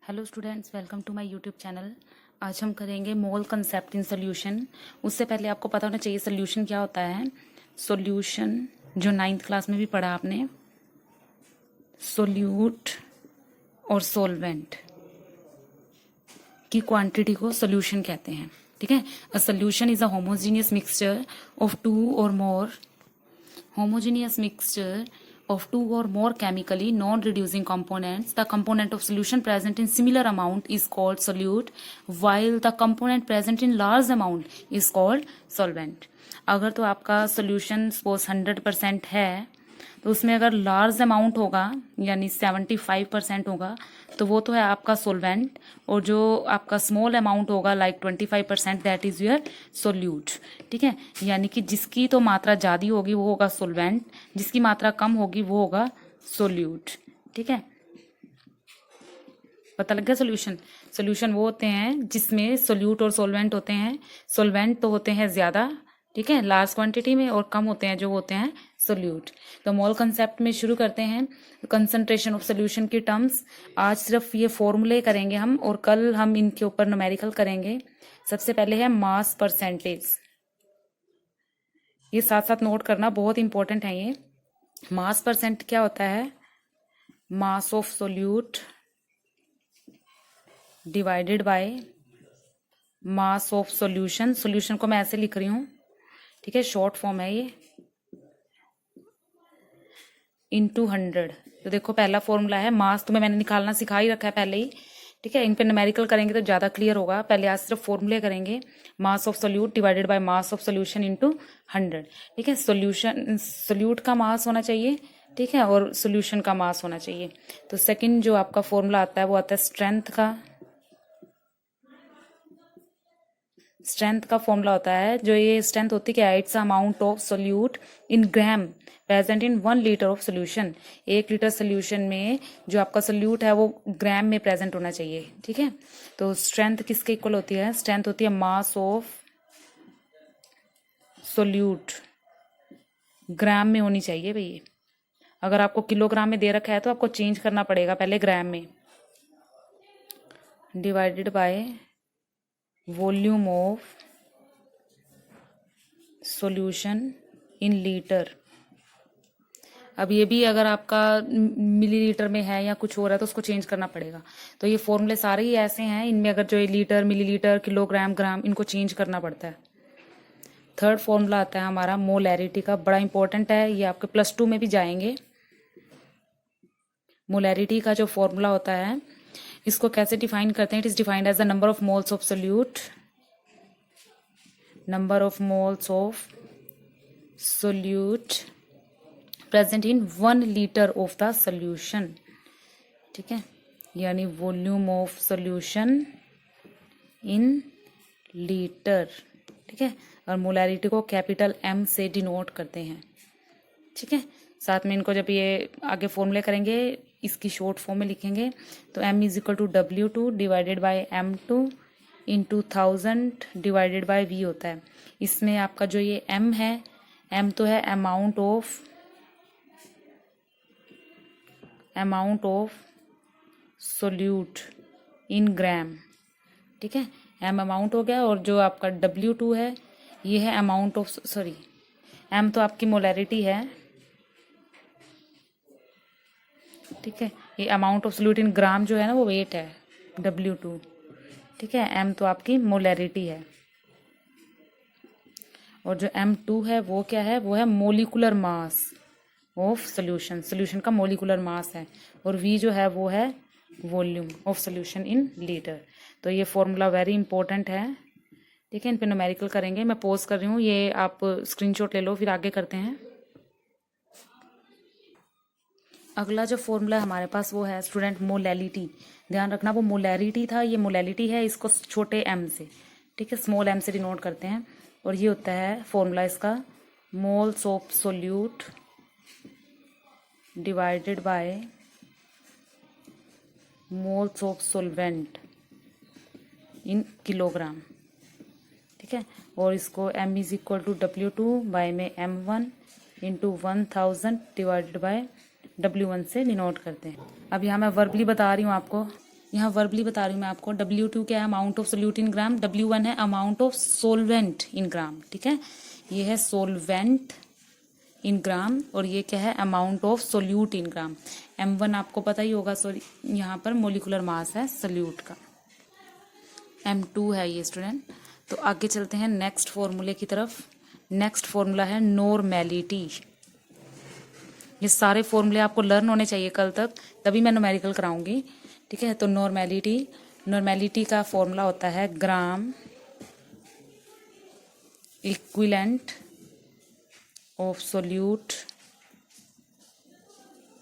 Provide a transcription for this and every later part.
Hello students, welcome to my YouTube channel. आज हम करेंगे मोल कंसेप्ट इन सोल्यूशन। उससे पहले आपको पता होना चाहिए सोल्यूशन क्या होता है। सोल्यूशन जो 9th क्लास में भी पढ़ा आपने, सोल्यूट और सोलवेंट की क्वांटिटी को सोल्यूशन कहते हैं। ठीक है, a solution is a homogeneous mixture of two or more homogeneous mixture of two or more chemically non-reducing components. The component of solution present in similar amount is called solute, while the component present in large amount is called solvent. अगर तो आपका solution suppose 100% है, तो उसमें अगर large amount होगा यानी 75% होगा तो वो तो है आपका सोलवेंट, और जो आपका स्मॉल अमाउंट होगा like 25% that is your solute. ठीक है, यानी कि जिसकी तो मात्रा ज़्यादा होगी वो होगा सोलवेंट, जिसकी मात्रा कम होगी वो होगा सोल्यूट। ठीक है, पता लग गया। सोल्यूशन सोल्यूशन वो होते हैं जिसमें सोल्यूट और सोलवेंट होते हैं। सोलवेंट तो होते हैं ज़्यादा, ठीक है, लार्ज क्वांटिटी में, और कम होते हैं जो होते हैं सोल्यूट। तो मोल कंसेप्ट में शुरू करते हैं। कंसंट्रेशन ऑफ सोल्यूशन की टर्म्स आज सिर्फ ये फॉर्मूले करेंगे हम, और कल हम इनके ऊपर न्यूमेरिकल करेंगे। सबसे पहले है मास परसेंटेज, ये साथ साथ नोट करना बहुत इंपॉर्टेंट है। ये मास परसेंट क्या होता है? Mass of solute divided by mass of solution. Solution को मैं ऐसे लिख रही हूँ, ठीक है, शॉर्ट फॉर्म है ये, इनटू 100। तो देखो पहला फॉर्मूला है मास, तुम्हें मैंने निकालना सिखा ही रखा है पहले ही। ठीक है, इन पे न्यूमेरिकल करेंगे तो ज़्यादा क्लियर होगा। पहले आज सिर्फ फॉर्मूले करेंगे। Mass of solute divided by mass of solution into 100। ठीक है, सोल्यूट का मास होना चाहिए, ठीक है, और सोल्यूशन का मास होना चाहिए। तो सेकंड जो आपका फॉर्मूला आता है वो आता है स्ट्रेंथ का। स्ट्रेंथ का फॉर्मूला होता है, जो ये स्ट्रेंथ होती है क्या है? It's amount of solute in gram present in 1 litre of solution. 1 litre solution में जो आपका सोल्यूट है वो ग्राम में प्रेजेंट होना चाहिए। ठीक है, तो स्ट्रेंथ किसके इक्वल होती है? स्ट्रेंथ होती है मास ऑफ सोल्यूट, ग्राम में होनी चाहिए भैया। अगर आपको किलोग्राम में दे रखा है तो आपको चेंज करना पड़ेगा पहले ग्राम में, divided by volume of solution in litre. अब ये भी अगर आपका मिलीलीटर में है या कुछ हो रहा है तो उसको चेंज करना पड़ेगा। तो ये फॉर्मूले सारे ही ऐसे हैं, इनमें अगर जो ये लीटर, मिलीलीटर, किलोग्राम, ग्राम, इनको चेंज करना पड़ता है। थर्ड फॉर्मूला आता है हमारा मोलैरिटी का, बड़ा इंपॉर्टेंट है ये, आपके +2 में भी जाएंगे। मोलैरिटी का जो फॉर्मूला होता है इसको कैसे डिफाइन करते हैं? It is defined as the number of moles of solute, number of moles of solute present in 1 litre of the solution. ठीक है, यानी volume of solution in litre. ठीक है, और मोलैरिटी को कैपिटल M से डिनोट करते हैं। ठीक है, साथ में इनको जब ये आगे फॉर्मूले करेंगे इसकी शॉर्ट फॉर्म में लिखेंगे तो M is equal to W2 divided by M2 into 1000 divided by V होता है। इसमें आपका जो ये M है, M तो है अमाउंट ऑफ सोल्यूट इन ग्राम। ठीक है, M अमाउंट हो गया, और जो आपका W2 है ये है अमाउंट ऑफ, सॉरी, M तो आपकी मोलैरिटी है, ठीक है, ये अमाउंट ऑफ सोल्यूट इन ग्राम जो है ना वो वेट है, W2। ठीक है, M तो आपकी मोलैरिटी है, और जो M2 है वो क्या है? वो है molecular mass of solution, solution का मोलिकुलर मास है, और V जो है वो है volume of solution in litre. तो ये फॉर्मूला वेरी इंपॉर्टेंट है। ठीक है, इन पे न्यूमेरिकल करेंगे। मैं पॉज कर रही हूँ, ये आप स्क्रीनशॉट ले लो, फिर आगे करते हैं। अगला जो फॉर्मूला हमारे पास वो है स्टूडेंट मोलैलिटी। ध्यान रखना वो मोलैरिटी था, ये मोलैलिटी है, इसको छोटे m से, ठीक है, स्मॉल m से डिनोट करते हैं। और ये होता है फॉर्मूला इसका, moles of solute divided by moles of solvent in kilogram. ठीक है, और इसको M is equal to W2 by में M1 into 1000 divided bye W1 से डिनोट करते हैं। अब यहाँ मैं वर्बली बता रही हूँ आपको, यहाँ वर्बली बता रही हूँ मैं आपको। W2 क्या है, amount of solute in gram. W1 है अमाउंट ऑफ सोलवेंट इन ग्राम, ठीक है। ये है सोलवेंट इन ग्राम और ये क्या है, amount of solute in gram. M1 आपको पता ही होगा, सॉरी यहाँ पर मोलिकुलर मास है सोल्यूट का। M2 है ये स्टूडेंट। तो आगे चलते हैं नेक्स्ट फॉर्मूले की तरफ। नेक्स्ट फॉर्मूला है नॉर्मेलिटी। ये सारे फॉर्मूले आपको लर्न होने चाहिए कल तक, तभी मैं न्यूमेरिकल कराऊंगी, ठीक है। तो नॉर्मेलिटी का फॉर्मूला होता है gram equivalent of solute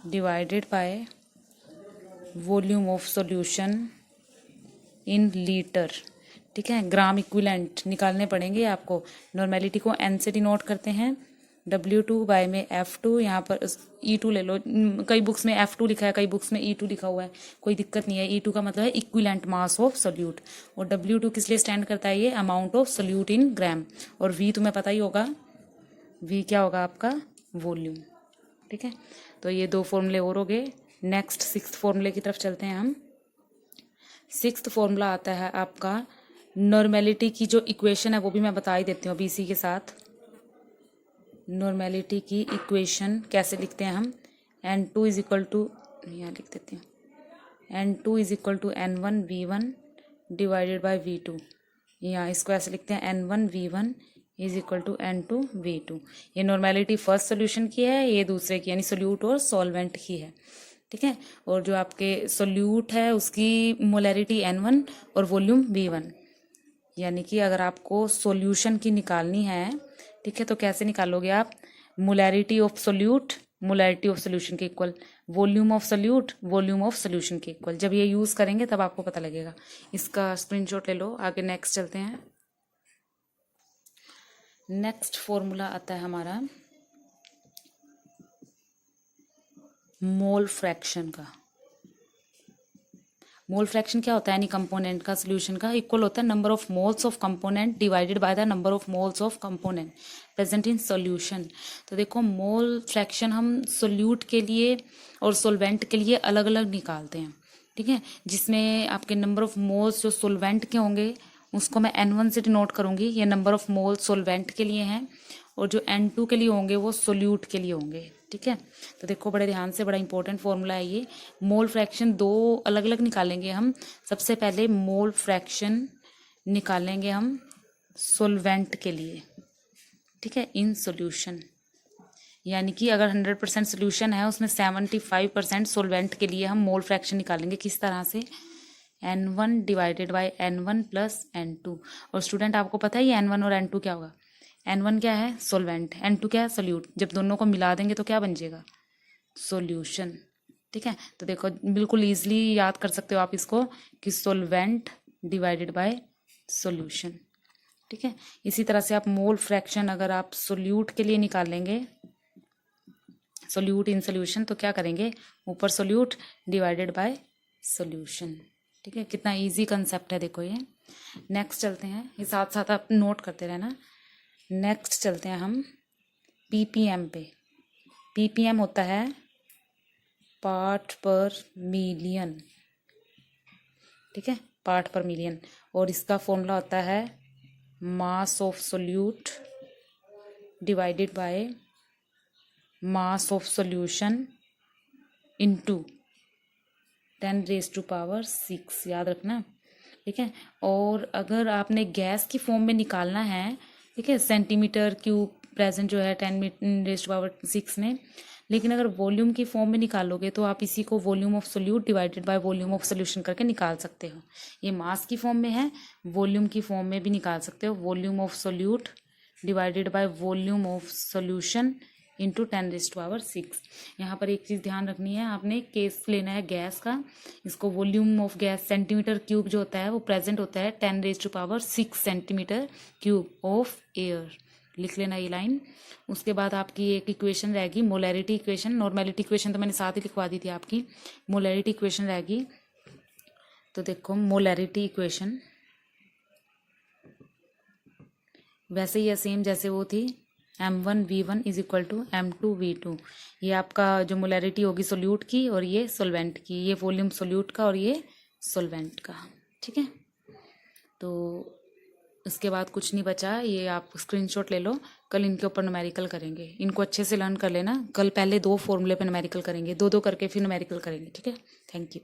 divided by volume of solution in litre, ठीक है। ग्राम इक्विवेलेंट निकालने पड़ेंगे आपको। नॉर्मेलिटी को N से डिनोट करते हैं, W2 बाय में F2, यहाँ पर E2 ले लो। कई बुक्स में F2 लिखा है, कई बुक्स में E2 लिखा हुआ है, कोई दिक्कत नहीं है। E2 का मतलब है इक्विवेलेंट मास ऑफ सोल्यूट, और W2 किस लिए स्टैंड करता है, ये अमाउंट ऑफ सोल्यूट इन ग्राम। और V तुम्हें पता ही होगा, V क्या होगा आपका, वॉल्यूम, ठीक है। तो ये दो फॉर्मूले और हो गए। नेक्स्ट सिक्स्थ फॉर्मूले की तरफ चलते हैं हम। सिक्स्थ फॉर्मूला आता है आपका, नॉर्मेलिटी की जो इक्वेशन है वो भी मैं बता ही देती हूँ अभी इसी के साथ। नॉर्मेलिटी की इक्वेशन कैसे लिखते हैं हम, N2 इज इक्वल टू, यहाँ लिख देती हूँ, N2 is equal to N1V1 divided by V2। यहाँ इसको ऐसे लिखते हैं N1V1 is equal to N2V2। ये नॉर्मेलिटी फर्स्ट सोल्यूशन की है, ये दूसरे की यानी सोल्यूट और सॉल्वेंट की है, ठीक है। और जो आपके सोल्यूट है उसकी मोलैरिटी N1 और वॉल्यूम V1। यानी कि अगर आपको सॉल्यूशन की निकालनी है, ठीक है, तो कैसे निकालोगे आप, molarity of solute molarity of solution के equal, volume of solute volume of solution के इक्वल। जब ये यूज करेंगे तब आपको पता लगेगा। इसका स्क्रीनशॉट ले लो। आगे नेक्स्ट चलते हैं। नेक्स्ट फॉर्मूला आता है हमारा मोल फ्रैक्शन का। मोल फ्रैक्शन क्या होता है, यानी कंपोनेंट का सोल्यूशन का इक्वल होता है number of moles of component divided by the number of moles of component present in solution. तो देखो मोल फ्रैक्शन हम सोल्यूट के लिए और सोलवेंट के लिए अलग अलग निकालते हैं, ठीक है। जिसमें आपके नंबर ऑफ मोल्स जो सोलवेंट के होंगे उसको मैं N1 से डिनोट करूंगी, ये नंबर ऑफ मोल सोलवेंट के लिए हैं, और जो N2 के लिए होंगे वो सोल्यूट के लिए होंगे, ठीक है। तो देखो बड़े ध्यान से, बड़ा इंपॉर्टेंट फॉर्मूला है ये। मोल फ्रैक्शन दो अलग अलग निकालेंगे हम। सबसे पहले मोल फ्रैक्शन निकालेंगे हम सोलवेंट के लिए, ठीक है, इन सोल्यूशन। यानी कि अगर 100% सोल्यूशन है उसमें 75% सोलवेंट के लिए हम मोल फ्रैक्शन निकालेंगे। किस तरह से, N1 divided by N1 plus N2। और स्टूडेंट आपको पता है ये N1 और N2 क्या होगा, N1 क्या है, सोलवेंट, N2 क्या है, सोल्यूट। जब दोनों को मिला देंगे तो क्या बन जाएगा, सोल्यूशन, ठीक है। तो देखो बिल्कुल ईजिली याद कर सकते हो आप इसको कि सोलवेंट डिवाइडेड बाय सोल्यूशन, ठीक है। इसी तरह से आप मोल फ्रैक्शन अगर आप सोल्यूट के लिए निकालेंगे, सोल्यूट इन सोल्यूशन, तो क्या करेंगे, ऊपर सोल्यूट डिवाइडेड बाय सोल्यूशन, ठीक है। कितना इजी कंसेप्ट है देखो ये। नेक्स्ट चलते हैं, ये साथ साथ आप नोट करते रहना। नेक्स्ट चलते हैं हम PPM पे। PPM होता है पार्ट पर मिलियन, ठीक है, पार्ट पर मिलियन। और इसका फॉर्मूला होता है mass of solute divided by mass of solution into 10⁻⁶, याद रखना, ठीक है। और अगर आपने गैस की फॉर्म में निकालना है, ठीक है, सेंटीमीटर क्यूब प्रेजेंट जो है 10⁻⁶ में, लेकिन अगर वॉल्यूम की फॉर्म में निकालोगे तो आप इसी को volume of solute divided by volume of solution करके निकाल सकते हो। ये मास की फॉर्म में है, वॉल्यूम की फॉर्म में भी निकाल सकते हो, volume of solute divided by volume of solution into 10⁻⁶। यहाँ पर एक चीज़ ध्यान रखनी है, आपने केस लेना है गैस का। इसको volume of gas centimetre cube जो होता है वो प्रेजेंट होता है 10⁻⁶ सेंटीमीटर क्यूब ऑफ एयर, लिख लेना ये लाइन। उसके बाद आपकी एक इक्वेशन रहेगी मोलैरिटी इक्वेशन। नॉर्मेलिटी इक्वेशन तो मैंने साथ ही लिखवा दी थी आपकी, मोलैरिटी इक्वेशन रहेगी। तो देखो मोलैरिटी इक्वेशन वैसे ही है सेम जैसे वो थी, M1V1 is equal to M2V2। ये आपका जो मोलैरिटी होगी सोल्यूट की और ये सोलवेंट की, ये वॉल्यूम सोल्यूट का और ये सॉल्वेंट का। ठीक है, तो इसके बाद कुछ नहीं बचा, ये आप स्क्रीनशॉट ले लो। कल इनके ऊपर न्यूमेरिकल करेंगे, इनको अच्छे से लर्न कर लेना। कल पहले 2 फॉर्मूले पे न्यूमेरिकल करेंगे, 2 करके फिर न्यूमेरिकल करेंगे। ठीक है, थैंक यू।